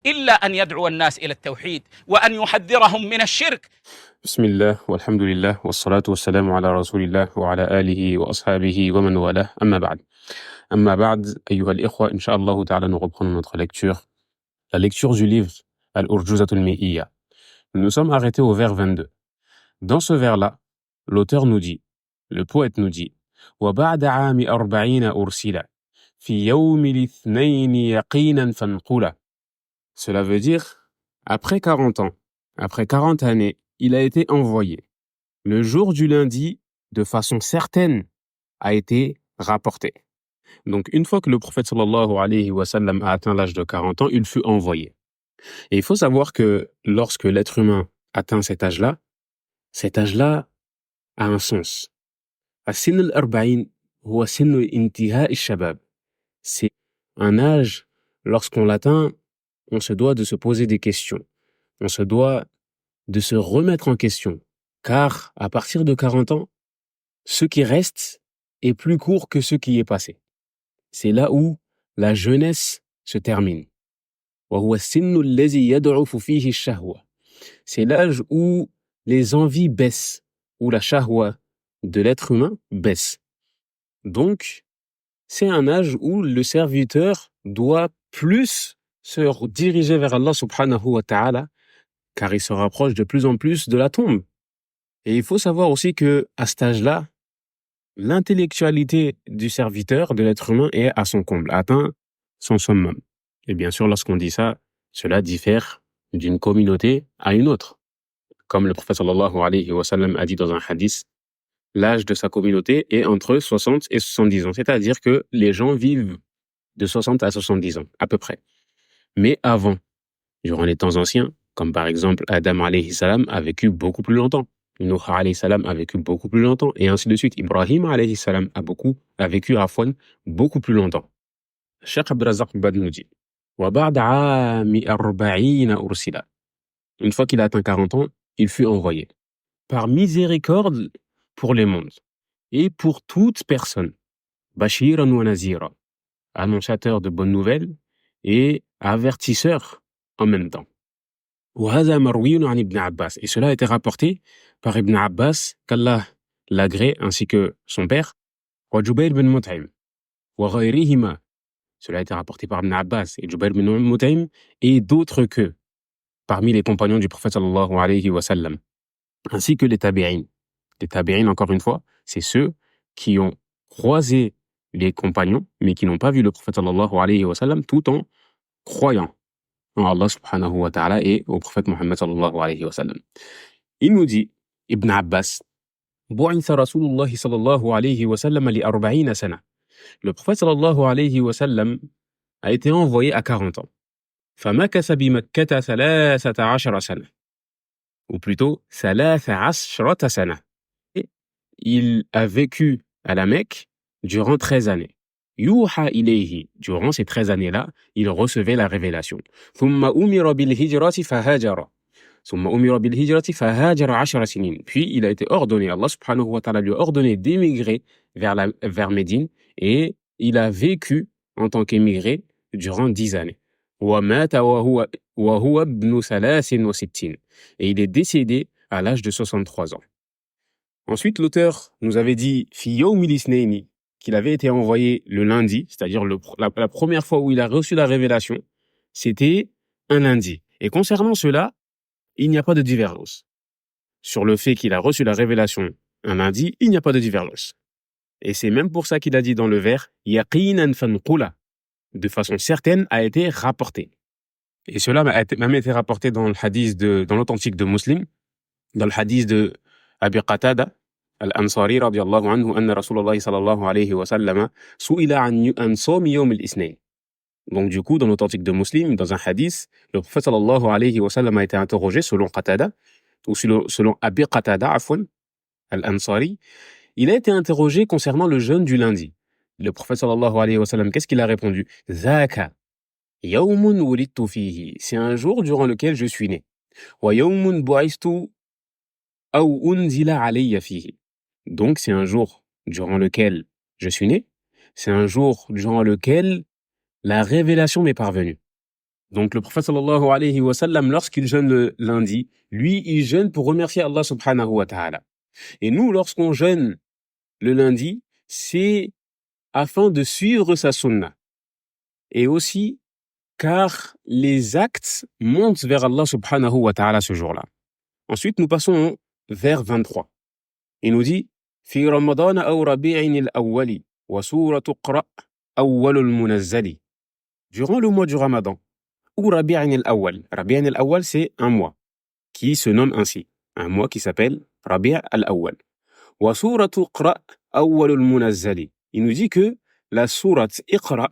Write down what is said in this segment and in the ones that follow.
إلا أن يدعو الناس إلى التوحيد وأن يحذرهم من الشرك. بسم الله والحمد لله والصلاة والسلام على رسول الله وعلى آله وأصحابه ومن والاه أما بعد أيها الإخوة إن شاء الله تعالى nous reprenons notre lecture la lecture du livre Al-Urjuzatul Mi'iyya. Nous sommes arrêtés au vers 22. Dans ce vers-là, l'auteur nous dit, le poète nous dit وَبَعْدَ عَامِ 40 أُرْسِلَ فِي يَوْمِ الإثنين يَقِينًا فَانْقُلَ. Cela veut dire, après 40 ans, après 40 années, il a été envoyé. Le jour du lundi, de façon certaine, a été rapporté. Donc, une fois que le prophète sallallahu alayhi wa sallam a atteint l'âge de 40 ans, il fut envoyé. Et il faut savoir que lorsque l'être humain atteint cet âge-là a un sens. As-sin al-arba'in huwa sin intiha al-shabab. C'est un âge, lorsqu'on l'atteint, on se doit de se poser des questions. On se doit de se remettre en question. Car, à partir de 40 ans, ce qui reste est plus court que ce qui est passé. C'est là où la jeunesse se termine. C'est l'âge où les envies baissent, où la shahwa de l'être humain baisse. Donc, c'est un âge où le serviteur doit plus se diriger vers Allah subhanahu wa ta'ala, car il se rapproche de plus en plus de la tombe. Et il faut savoir aussi que à cet âge-là, l'intellectualité du serviteur, de l'être humain, est à son comble, atteint son summum. Et bien sûr, lorsqu'on dit ça, cela diffère d'une communauté à une autre. Comme le prophète sallallahu alayhi wa sallam a dit dans un hadith, l'âge de sa communauté est entre 60 et 70 ans. C'est-à-dire que les gens vivent de 60 à 70 ans, à peu près. Mais avant, durant les temps anciens, comme par exemple Adam alayhi salam a vécu beaucoup plus longtemps. Nuh alayhi salam a vécu beaucoup plus longtemps, et ainsi de suite. Ibrahim alayhi salam a vécu beaucoup plus longtemps. Cheikh Abdrazak Bad nous dit وَبَعْدَ عَامِ 40 أُرْسِلَ. Une fois qu'il a atteint 40 ans, il fut envoyé. Par miséricorde pour les mondes, et pour toute personne. Bashiran wa nazira. Annonciateur de bonnes nouvelles, et avertisseur en même temps. وهذا مروي عن ابن عباس. Et cela a été rapporté par Ibn Abbas, qu'Allah l'agrée, ainsi que son père, وجبير بن مطعم وغيرهما. Cela a été rapporté par Ibn Abbas et Jubair bin Mutaim et d'autres que parmi les compagnons du prophète sallallahu alayhi wa sallam, ainsi que les tabi'in. Les tabi'in, encore une fois, c'est ceux qui ont croisé les compagnons, mais qui n'ont pas vu le prophète sallallahu alayhi wa sallam, tout en croyant en Allah subhanahu wa ta'ala et au prophète Muhammad sallallahu alayhi wa sallam. Il nous dit, Ibn Abbas, bu'itha Rasulullah sallallahu alayhi wa sallam li 40 sana. Le prophète sallallahu alayhi wa sallam a été envoyé à 40 ans. فَمَكَثَ بِمَكَّةَ 13 سنة. Ou plutôt, 13 سنة. Et il a vécu à la Mecque durant 13 années. يُوحَى إِلَيْهِ. Durant ces 13 années-là, il recevait la révélation. ثُمَّ أُمِرَ بِالْهِجْرَةِ فَهَاجَرَ. ثُمَّ أُمِرَ بِالْهِجْرَةِ فَهَاجَرَ 10 سنين. Puis il a été ordonné, Allah subhanahu wa ta'ala lui a ordonné d'émigrer vers Médine, et il a vécu en tant qu'émigré durant 10 années. وَمَاتَ وَهُوَ ابْنُ 63. Et il est décédé à l'âge de 63 ans. Ensuite, l'auteur nous avait dit في يوم الاثنين, qu'il avait été envoyé le lundi, c'est-à-dire la première fois où il a reçu la révélation, c'était un lundi. Et concernant cela, il n'y a pas de divergence. Sur le fait qu'il a reçu la révélation un lundi, il n'y a pas de divergence. Et c'est même pour ça qu'il a dit dans le vers yaqinan fanqula, de façon certaine, a été rapporté. Et cela a même été rapporté dans le hadith dans l'authentique de Muslim, dans le hadith de Abi Qatada al-Ansari radiyallahu anhu, anna Rasulullah sallallahu alayhi wa sallam su'ila an sawmi yawm al-ithnayn. Donc du coup, dans l'authentique de Muslim, dans un hadith, le prophète sallallahu alayhi wa sallam a été interrogé selon Qatada, ou selon Abi Qatada afwan al-Ansari. Il a été interrogé concernant le jeûne du lundi. Le prophète sallallahu alayhi wa sallam, qu'est-ce qu'il a répondu? Zaka yawmun wulidtu fihi. C'est un jour durant lequel je suis né. Wa yawmun bu'istu aw unzila alayya fihi. Donc c'est un jour durant lequel je suis né. C'est un jour durant lequel la révélation m'est parvenue. Donc le prophète sallallahu alayhi wa sallam, lorsqu'il jeûne le lundi, lui, il jeûne pour remercier Allah subhanahu wa ta'ala. Et nous, lorsqu'on jeûne le lundi, c'est afin de suivre sa sunna. Et aussi, car les actes montent vers Allah subhanahu wa ta'ala ce jour-là. Ensuite, nous passons au vers 23. Il nous dit, في رمضان أو ربيع الأول وسورة اقرأ أول المنزل. Durant le mois du Ramadan, ou Rabi'an al-Awwal. Rabi'an al-Awwal, c'est un mois qui se nomme ainsi. Un mois qui s'appelle Rabi' al-Awwal. Wa suratu Iqra' awwal al-munazzali. Il nous dit que la sourate Iqra'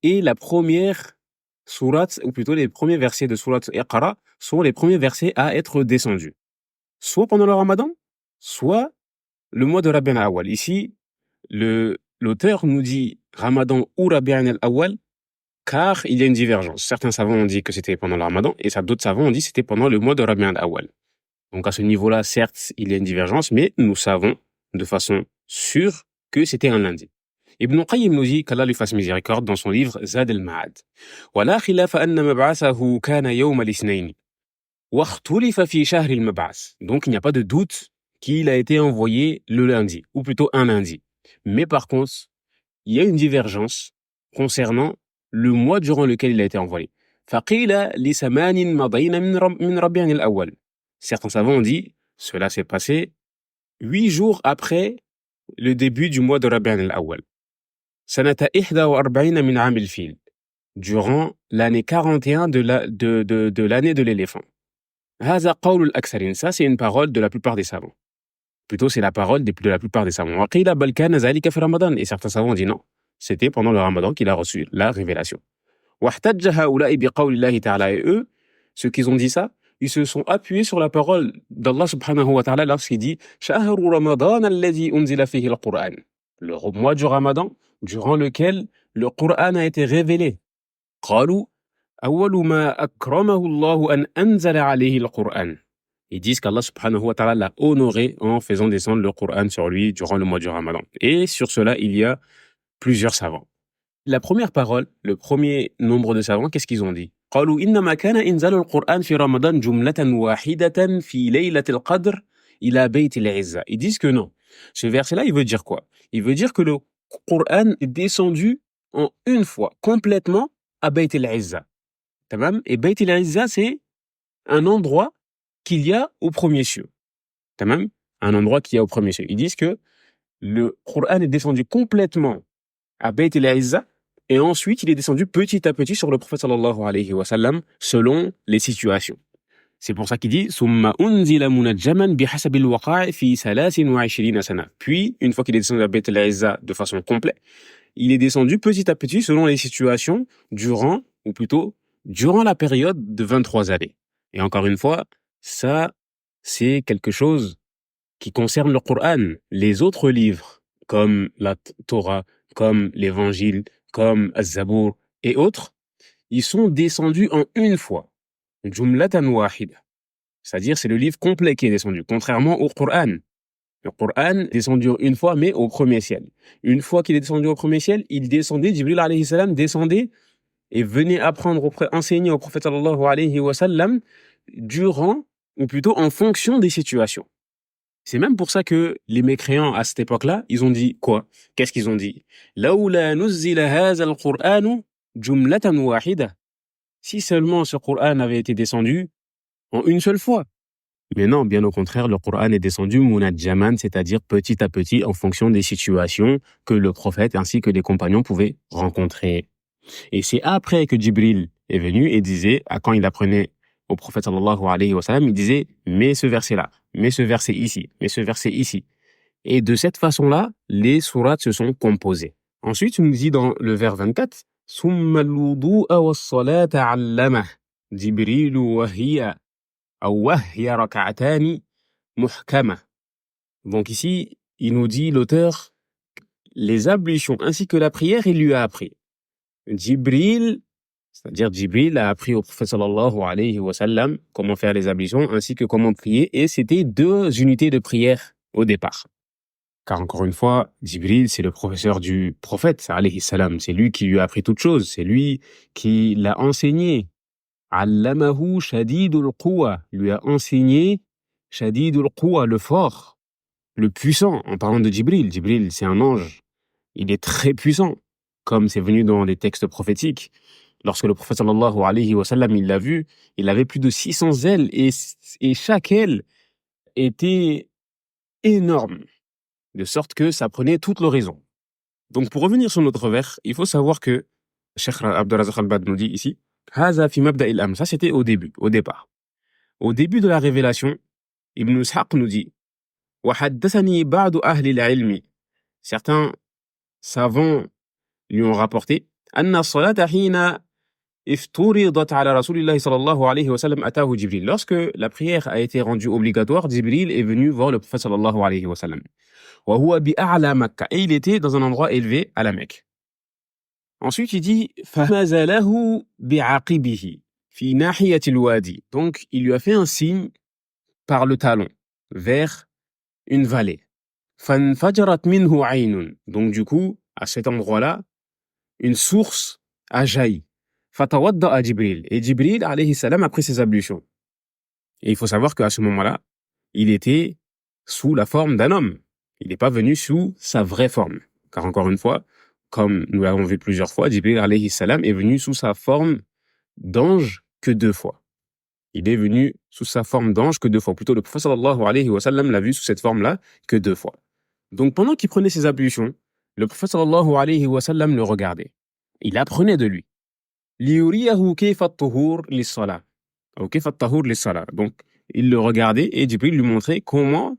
est la première sourate, ou plutôt les premiers versets de sourate Iqra' sont les premiers versets à être descendus. Soit pendant le Ramadan, soit le mois de Rabi'an al-Awwal. Ici, l'auteur nous dit Ramadan ou Rabi'an al-Awwal, car il y a une divergence. Certains savants ont dit que c'était pendant le Ramadan, et d'autres savants ont dit que c'était pendant le mois de Rabi'an al-Awwal. Donc à ce niveau-là, certes, il y a une divergence, mais nous savons de façon sûre que c'était un lundi. Ibn Qayyim nous dit qu'Allah lui fasse miséricorde dans son livre Zad al-Ma'ad. ولا خلاف أن مبعثه كان يوم الاثنين واختلف في شهر المبعث. Donc il n'y a pas de doute qu'il a été envoyé le lundi, ou plutôt un lundi. Mais par contre, il y a une divergence concernant le mois durant lequel il a été envoyé. فقيل لثمان مضين من ربيع الأول. Certains savants ont dit, cela s'est passé 8 jours après le début du mois de Rabi'an al-Awwal. سنة 41 من عام الفيل. Durant l'année 41 de l'année de l'éléphant. هذا قول الأكثرين. Ça, c'est une parole de la plupart des savants. Plutôt, c'est la parole de la plupart des savants. وقيل بل كان ذلك في رمضان. Et certains savants ont dit non. C'était pendant le Ramadan qu'il a reçu la révélation. واحتج هؤلاء بقول الله تعالى. Et eux, ceux qui ont dit ça, ils se sont appuyés sur la parole d'Allah subhanahu wa ta'ala lorsqu'il dit شهر رمضان الذي أنزل فيه القرآن. Le mois du Ramadan, durant lequel le Coran a été révélé. قالوا أول ما أكرمه الله أن أنزل عليه القرآن. Ils disent qu'Allah subhanahu wa ta'ala l'a honoré en faisant descendre le Coran sur lui durant le mois du Ramadan. Et sur cela, il y a plusieurs savants. La première parole, le premier nombre de savants, qu'est-ce qu'ils ont dit? قالوا إنما كان إنزال القرآن في رمضان جملة واحدة في ليلة القدر إلى بيت العزة. Ils disent que non. Ce verset-là, il veut dire quoi? Il veut dire que le Coran est descendu en une fois, complètement, à Bayt al-Izza. Tamam? Et Bayt al-Izza, c'est un endroit qu'il y a au premier cieux. Tamam? Un endroit qu'il y a au premier cieux. Ils disent que le Coran est descendu complètement à Bayt al-Izza, et ensuite il est descendu petit à petit sur le prophète sallallahu alayhi wa sallam, selon les situations. C'est pour ça qu'il dit ثم أنزل منجما بحسب الوقائع في 23 سنة. Puis, une fois qu'il est descendu à Bayt al-Izza de façon complète, il est descendu petit à petit selon les situations durant la période de 23 années. Et encore une fois, ça, c'est quelque chose qui concerne le Coran. Les autres livres, comme la Torah, comme l'Évangile, comme Az-Zabour et autres, ils sont descendus en une fois. Jumlatan wahida. C'est-à-dire, c'est le livre complet qui est descendu, contrairement au Coran. Le Coran est descendu une fois, mais au premier ciel. Une fois qu'il est descendu au premier ciel, il descendait, Jibril alayhi salam descendait et venait enseigner au prophète sallallahu alayhi wa sallam durant, ou plutôt en fonction des situations. C'est même pour ça que les mécréants à cette époque-là, ils ont dit quoi? Qu'est-ce qu'ils ont dit? لولا نزل هذا القرآن جملة واحدة. Si seulement ce Coran avait été descendu en une seule fois. Mais non, bien au contraire, le Coran est descendu munajjaman, c'est-à-dire petit à petit en fonction des situations que le prophète ainsi que les compagnons pouvaient rencontrer. Et c'est après que Jibril est venu et disait, quand il apprenait au prophète sallallahu alayhi wa sallam, il disait, mets ce verset-là, mets ce verset ici, mets ce verset ici. Et de cette façon-là, les sourates se sont composées. Ensuite, il nous dit dans le vers 24, ثم الوضوء والصلاة علمه جبريل وهي ركعتان محكمة. Donc ici, il nous dit, l'auteur, les ablutions ainsi que la prière, il lui a appris. Jibril, c'est-à-dire Jibril a appris au prophète sallallahu alayhi wa sallam comment faire les ablutions ainsi que comment prier, et c'était 2 unités de prière au départ. Car encore une fois, Jibril, c'est le professeur du prophète, alayhi salam. C'est lui qui lui a appris toutes choses. C'est lui qui l'a enseigné. Allamahu shadidul quwa. Lui a enseigné shadidul quwa, le fort, le puissant. En parlant de Jibril, Jibril, c'est un ange. Il est très puissant, comme c'est venu dans les textes prophétiques. Lorsque le prophète sallallahu alayhi wa sallam, il l'a vu, il avait plus de 600 ailes et chaque aile était énorme, de sorte que ça prenait toute l'horizon. Donc pour revenir sur notre vers, il faut savoir que Cheikh Abdelrazak Al-Bad nous dit ici, Haza fi mabda il-amr. Ça c'était au début, au départ. Au début de la révélation, Ibn Ishaq nous dit, Wa haddathani ba'du ahli al-ilmi. Certains savants lui ont rapporté, Anna salata hina ifturidat ala Rasulillahi sallallahu alayhi wa sallam atahu Jibril. Lorsque la prière a été rendue obligatoire, Jibril est venu voir le prophète sallallahu alayhi wa sallam. Wa huwa bi'a'la Makkah. Et il était dans un endroit élevé à la Mecque. Ensuite, il dit فَمَزَلَهُ بِعَقِبِهِ فِي نَاحِيَةِ الْوَادِ. Donc, il lui a fait un signe par le talon vers une vallée. فَانْفَجَرَتْ مِنْهُ عَيْنٌ. Donc, du coup, à cet endroit-là, une source a jailli. فَتَوَضَّأَ Jibril. Et Jibril, alayhi salam, a pris ses ablutions. Et il faut savoir qu'à ce moment-là, il était sous la forme d'un homme. Il n'est pas venu sous sa vraie forme. Car encore une fois, comme nous l'avons vu plusieurs fois, Jibril alayhi salam est venu sous sa forme d'ange que 2 fois. Il est venu sous sa forme d'ange que 2 fois. Plutôt, le prophète sallallahu alayhi wa sallam l'a vu sous cette forme-là que 2 fois. Donc pendant qu'il prenait ses ablutions, le prophète sallallahu alayhi wa sallam le regardait. Il apprenait de lui. لِيُرِيَهُ كَيْفَ الطُّهُورِ لِلصَّلَاةِ. Ou كَيْفَ الطَّهُورِ لِلصَّلَاةِ. Donc il le regardait et Jibril lui montrait comment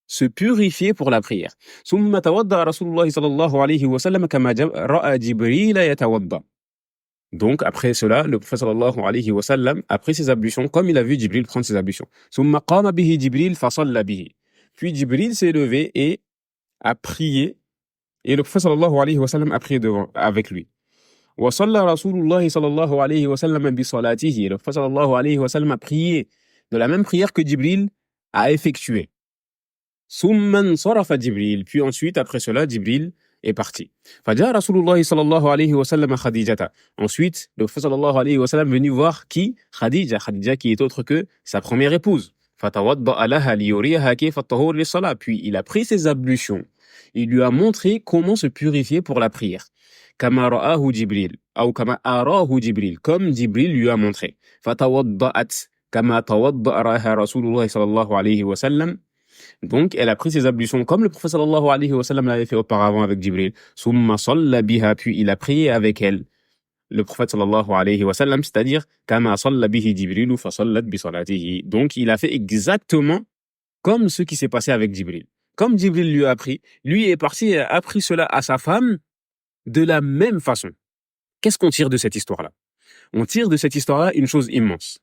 se purifier pour la prière. ثم توضأ رسول الله صلى الله عليه وسلم كما رأى جبريل يتوضأ. Donc après cela, le prophète sallallahu alayhi wa sallam a pris ses ablutions comme il a vu Jibril prendre ses ablutions. ثم قام به جبريل فصلى به. Puis Jibril s'est levé et a prié et le prophète sallallahu alayhi wa sallam a prié devant avec lui. وصلى رسول الله صلى الله عليه وسلم بصلاته. Le prophète sallallahu alayhi wa sallam a prié de la même prière que Jibril a effectuée. ثم انصرف جبريل. Puis ensuite, après cela, Jibril est parti. فجاء رسول الله صلى الله عليه وسلم خديجة. Ensuite, le prophète صلى الله عليه وسلم venu voir qui? Khadija. Khadija qui est autre que sa première épouse. فتوضأ لها ليريها كيف الطهور للصلاة. Puis il a pris ses ablutions. Il lui a montré comment se purifier pour la prière. كما رآه جبريل أو كما أراه جبريل. Comme Jibril lui a montré. فتوضأت كما توضأ لها رسول الله صلى الله عليه وسلم. Donc, elle a pris ses ablutions comme le prophète sallallahu alayhi wa sallam l'avait fait auparavant avec Jibril. Summa salla biha, puis il a prié avec elle. Le prophète sallallahu alayhi wa sallam, c'est-à-dire kama salla bihi Jibril fa sallat bi salatihi. Donc, il a fait exactement comme ce qui s'est passé avec Jibril. Comme Jibril lui a appris, lui est parti et a appris cela à sa femme de la même façon. Qu'est-ce qu'on tire de cette histoire-là? On tire de cette histoire-là une chose immense.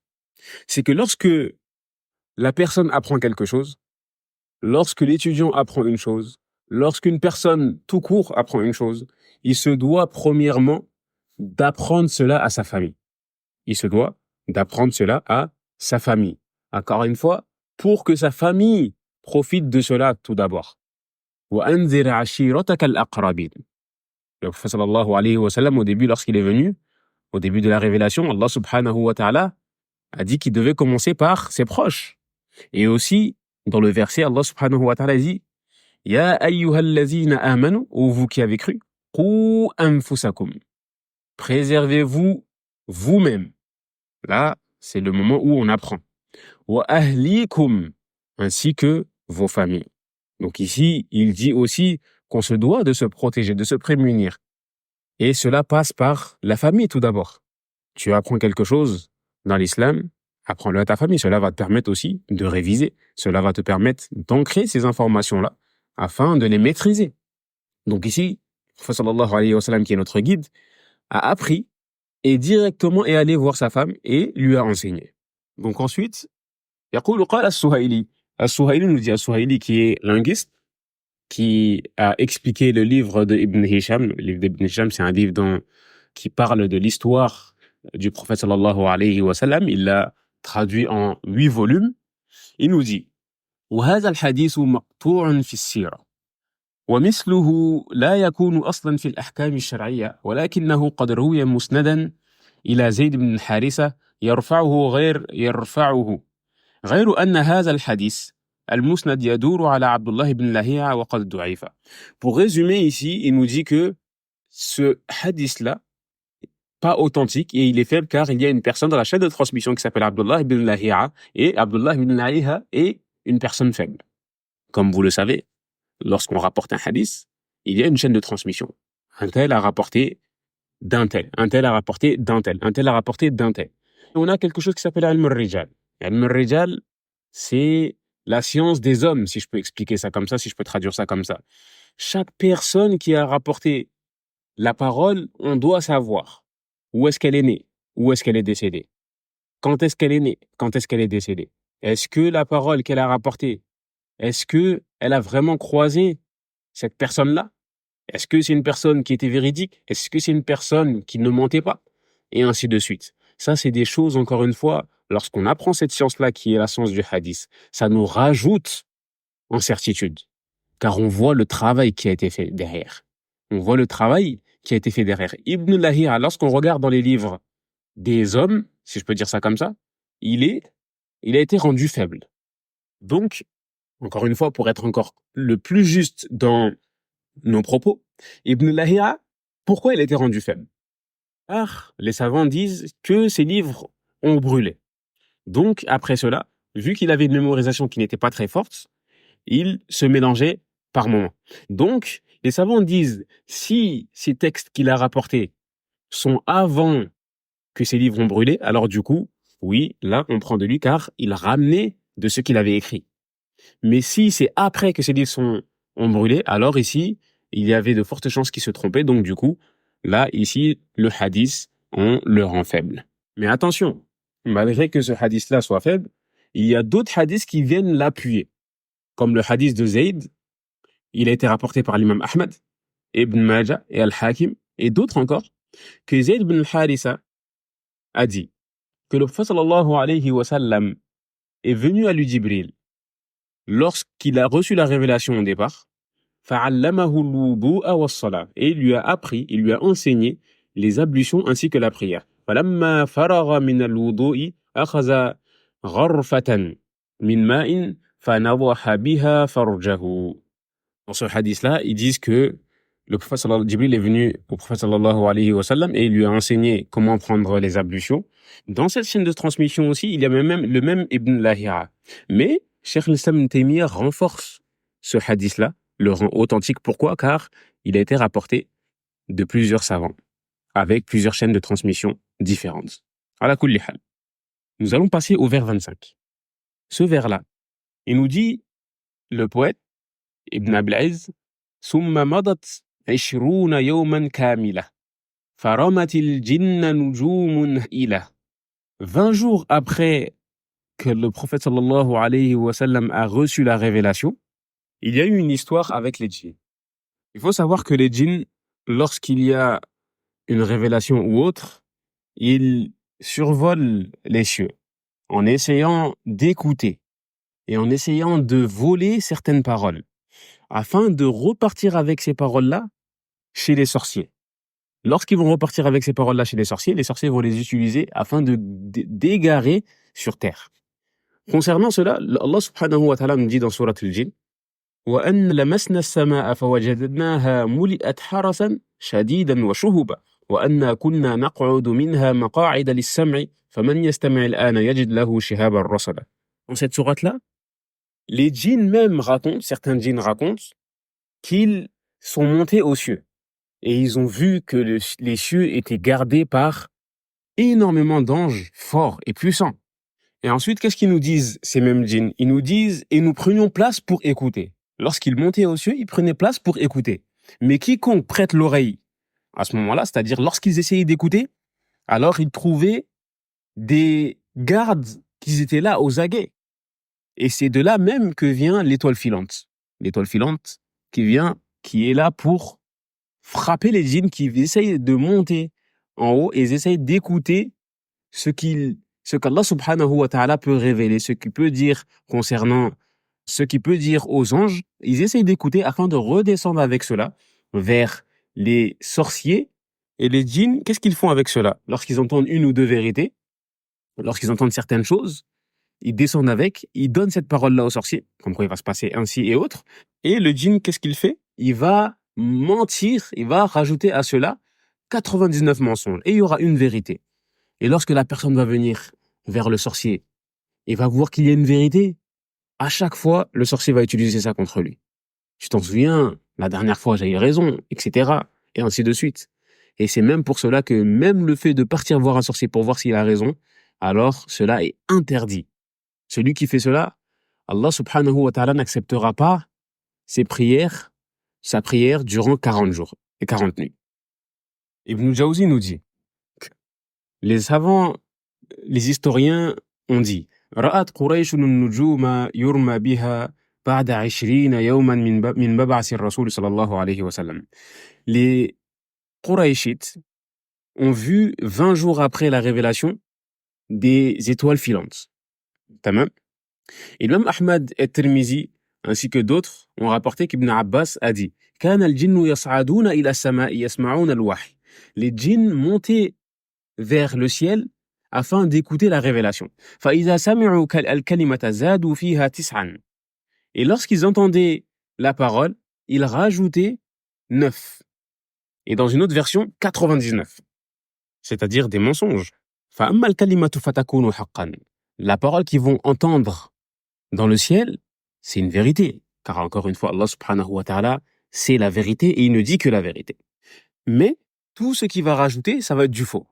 C'est que lorsque la personne apprend quelque chose, lorsque l'étudiant apprend une chose, lorsqu'une personne tout court apprend une chose, il se doit premièrement d'apprendre cela à sa famille. Il se doit d'apprendre cela à sa famille. Encore une fois, pour que sa famille profite de cela tout d'abord. وَأَنذِرْ عَشِيرَتَكَ الْأَقْرَبِينَ. Le prophète sallallahu alayhi wa sallam, au début, lorsqu'il est venu, au début de la révélation, Allah subhanahu wa ta'ala a dit qu'il devait commencer par ses proches. Et aussi, dans le verset, Allah subhanahu wa ta'ala dit Ya ayyuhallazina amanu, ou vous qui avez cru, qu anfusakum. Préservez-vous vous-même. Là, c'est le moment où on apprend. Wa ahlikum, ainsi que vos familles. Donc ici, il dit aussi qu'on se doit de se protéger, de se prémunir. Et cela passe par la famille tout d'abord. Tu apprends quelque chose dans l'islam, apprends-le à ta famille. Cela va te permettre aussi de réviser. Cela va te permettre d'ancrer ces informations-là afin de les maîtriser. Donc ici, le prophète sallallahu alayhi wa sallam, qui est notre guide, a appris et directement est allé voir sa femme et lui a enseigné. Donc ensuite, يقول قال السهيلي. Al-Suhaili nous dit, Al-Suhaili qui est linguiste, qui a expliqué le livre de Ibn Hisham. Le livre d'Ibn Hisham, c'est un livre qui parle de l'histoire du prophète sallallahu alayhi wa sallam. Il l'a traduit en 8 volumes. Il nous dit وهذا الحديث مقطوع في السيرة. ومثله لا يكون أصلا في الأحكام الشرعية ولكنه قد روي مسندا إلى زيد بن حارثة غير أن هذا الحديث المسند يدور على عبد الله بن لهيعة وقد ضعيف. Pour résumer ici, il nous dit que ce hadith-là, pas authentique, et il est faible car il y a une personne dans la chaîne de transmission qui s'appelle Abdullah ibn Lahi'a, et Abdullah ibn Lahi'a est une personne faible. Comme vous le savez, lorsqu'on rapporte un hadith, il y a une chaîne de transmission. Un tel a rapporté d'un tel, un tel a rapporté d'un tel, un tel a rapporté d'un tel. Et on a quelque chose qui s'appelle Ilm al-Rijal. Ilm al-Rijal, c'est la science des hommes, si je peux expliquer ça comme ça, si je peux traduire ça comme ça. Chaque personne qui a rapporté la parole, on doit savoir où est-ce qu'elle est née, où est-ce qu'elle est décédée, quand est-ce qu'elle est née, quand est-ce qu'elle est décédée. Est-ce que la parole qu'elle a rapportée, est-ce qu'elle a vraiment croisé cette personne-là? Est-ce que c'est une personne qui était véridique? Est-ce que c'est une personne qui ne mentait pas? Et ainsi de suite. Ça, c'est des choses, encore une fois, lorsqu'on apprend cette science-là qui est la science du hadith, ça nous rajoute en certitude. Car on voit le travail qui a été fait derrière. On voit le travail qui a été fait derrière. Ibn Lahi'a, lorsqu'on regarde dans les livres des hommes, si je peux dire ça comme ça, il a été rendu faible. Donc, encore une fois, pour être encore le plus juste dans nos propos, Ibn Lahi'a, pourquoi il a été rendu faible? Car les savants disent que ses livres ont brûlé. Donc, après cela, vu qu'il avait une mémorisation qui n'était pas très forte, il se mélangeait par moments. Donc, les savants disent, si ces textes qu'il a rapportés sont avant que ses livres ont brûlé, alors du coup, oui, là, on prend de lui car il ramenait de ce qu'il avait écrit. Mais si c'est après que ces livres ont brûlé, alors ici, il y avait de fortes chances qu'il se trompait. Donc du coup, là, ici, le hadith, on le rend faible. Mais attention, malgré que ce hadith-là soit faible, il y a d'autres hadiths qui viennent l'appuyer. Comme le hadith de Zayd, il a été rapporté par l'imam Ahmad, Ibn Majah et Al-Hakim, et d'autres encore, que Zayd ibn Haritha a dit que le prophète sallallahu alayhi wa sallam est venu à lui Jibril lorsqu'il a reçu la révélation au départ, فَعَلَّمَهُ الْوُضُوءَ وَالصَّلَاةَ, et il lui a appris, il lui a enseigné les ablutions ainsi que la prière. فَلَمَّا فَرَغَ مِنَ الْوُضُوءِ أَخَذَ غَرْفَةً مِنْ مَاءٍ فَنَضَحَ بِهَا فَرْجَهُ. Dans ce hadith-là, ils disent que le prophète Jibril est venu au prophète sallallahu alayhi wa sallam et il lui a enseigné comment prendre les ablutions. Dans cette chaîne de transmission aussi, il y a même le même Ibn Lahi'a. Mais Cheikh al-Islam Ibn Taymiyyah renforce ce hadith-là, le rend authentique. Pourquoi? Car il a été rapporté de plusieurs savants, avec plusieurs chaînes de transmission différentes. Ala kulli hal. Nous allons passer au vers 25. Ce vers-là, il nous dit, le poète, Ibn Abil-Izz, ثم مضت 20 يوما كاملة فرمت الجن نجوم إلى. 20 jours après que le prophète sallallahu alayhi wa sallam a reçu la révélation, il y a eu une histoire avec les djinns. Il faut savoir que les djinns, lorsqu'il y a une révélation ou autre, ils survolent les cieux en essayant d'écouter et en essayant de voler certaines paroles, afin de repartir avec ces paroles-là chez les sorciers. Lorsqu'ils vont repartir avec ces paroles-là chez les sorciers vont les utiliser afin d'égarer sur terre. Concernant cela, Allah subhanahu wa ta'ala nous dit dans Surat al-Jinn, وَأَنَّ لَمَسْنَا السَّمَاءَ فَوَجَدْنَاهَا مُلِئَتْ حَرَسًا شَدِيدًا وَشُهُبًا وَأَنَّا كُنَّا نَقْعُدُ مِنْهَا مَقَاعِدَ لِلسَّمْعِ فَمَنْ يَسْتَمِعِ الْآنَ يَجِدْ لَهُ شِهَابًا رَصَدًا. Dans cette sourate-là, les djinns même racontent, certains djinns racontent, qu'ils sont montés aux cieux. Et ils ont vu que les cieux étaient gardés par énormément d'anges forts et puissants. Et ensuite, qu'est-ce qu'ils nous disent, ces mêmes djinns? Ils nous disent, et nous prenions place pour écouter. Lorsqu'ils montaient aux cieux, ils prenaient place pour écouter. Mais quiconque prête l'oreille à ce moment-là, c'est-à-dire lorsqu'ils essayaient d'écouter, alors ils trouvaient des gardes qui étaient là aux aguets. Et c'est de là même que vient l'étoile filante. L'étoile filante qui est là pour frapper les djinns qui essayent de monter en haut et ils essayent d'écouter ce qu'Allah subhanahu wa ta'ala peut révéler, ce qu'il peut dire concernant Ce qui peut dire aux anges, ils essayent d'écouter afin de redescendre avec cela vers les sorciers et les djinns. Qu'est-ce qu'ils font avec cela? Lorsqu'ils entendent une ou deux vérités, lorsqu'ils entendent certaines choses, ils descendent avec, ils donnent cette parole-là aux sorciers, comme quoi il va se passer ainsi et autre. Et le djinn, qu'est-ce qu'il fait? Il va mentir, il va rajouter à cela 99 mensonges et il y aura une vérité. Et lorsque la personne va venir vers le sorcier et va voir qu'il y a une vérité, à chaque fois, le sorcier va utiliser ça contre lui. Tu t'en souviens, la dernière fois, j'ai eu raison, etc. Et ainsi de suite. Et c'est même pour cela que même le fait de partir voir un sorcier pour voir s'il a raison, alors cela est interdit. Celui qui fait cela, Allah subhanahu wa ta'ala n'acceptera pas sa prière durant 40 jours et 40 nuits. Ibn Jawzi nous dit, les savants, les historiens ont dit, رأت قريش النجوم يرمى بها بعد 20 يوما من مبعث الرسول صلى الله عليه وسلم. Les Qurayshites ont vu 20 jours après la révélation des étoiles filantes. Tamam. Et l'imam Ahmad et Tirmizi ainsi que d'autres ont rapporté qu'Ibn Abbas a dit كان الجن يصعدون إلى السماء يسمعون الوحي. Les djinns montaient vers le ciel afin d'écouter la révélation. فإذا سمعوا الكلمة زادوا فيها 9. Et lorsqu'ils entendaient la parole, ils rajoutaient 9. Et dans une autre version, 99. C'est-à-dire des mensonges. فأما الكلمة فتكون حقا. La parole qu'ils vont entendre dans le ciel, c'est une vérité. Car encore une fois, Allah subhanahu wa ta'ala, c'est la vérité et il ne dit que la vérité. Mais tout ce qu'il va rajouter, ça va être du faux.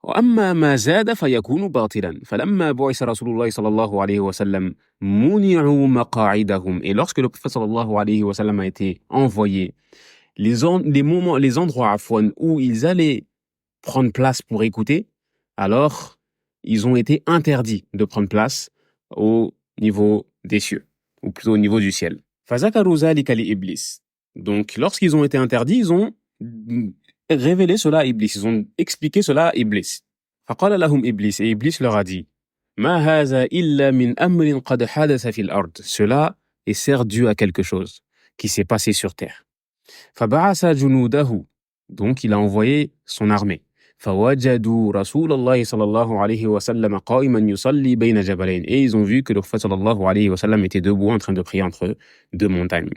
وأما ما زاد فيكون باطلا فلما بعث رسول الله صلى الله عليه وسلم منعوا مقاعدهم. Et lorsque le prophète sallallahu alayhi wa sallam a été envoyé, les endroits où ils allaient prendre place pour écouter, alors ils ont été interdits de prendre place au niveau des cieux, ou plutôt au niveau du ciel. فذكروا ذلك لإبليس. Donc lorsqu'ils ont été interdits, ils ont révélé cela à Iblis, ils ont expliqué cela à Iblis. فقال لهم إبليس, et Iblis leur a dit, ما هذا إلا من أمر قد حدث في الأرض. Cela est certes dû à quelque chose qui s'est passé sur terre. فبعث جنوده. Donc il a envoyé son armée. فوجدوا رسول الله صلى الله عليه وسلم قائما يصلي بين جبلين. Et ils ont vu que le prophète صلى الله عليه وسلم était debout en train de prier entre deux montagnes.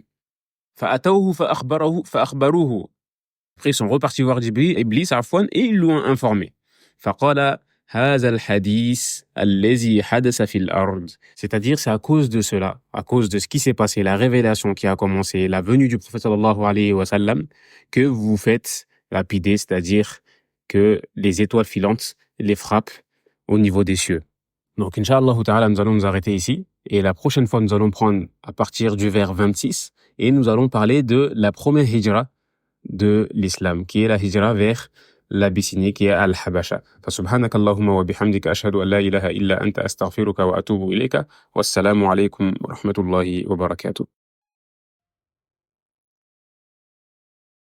فأتوه فأخبروه. Après, ils sont repartis voir Iblis et ils l'ont informé. فقال هذا الحديث الذي حدث في الأرض. C'est-à-dire, c'est à cause de cela, à cause de ce qui s'est passé, la révélation qui a commencé, la venue du prophète sallallahu alayhi wa sallam, que vous faites lapider, c'est-à-dire que les étoiles filantes les frappent au niveau des cieux. Donc, Inch'Allah ta'ala, nous allons nous arrêter ici. Et la prochaine fois, nous allons prendre à partir du vers 26 et nous allons parler de la première hijra de l'islam, qui est la hijra vers l'Abyssinie, qui est Al-Habasha. فسبحانك اللهم وبحمدك أشهد أن لا إله إلا أنت أستغفرك وأتوب إليك والسلام عليكم ورحمة الله وبركاته.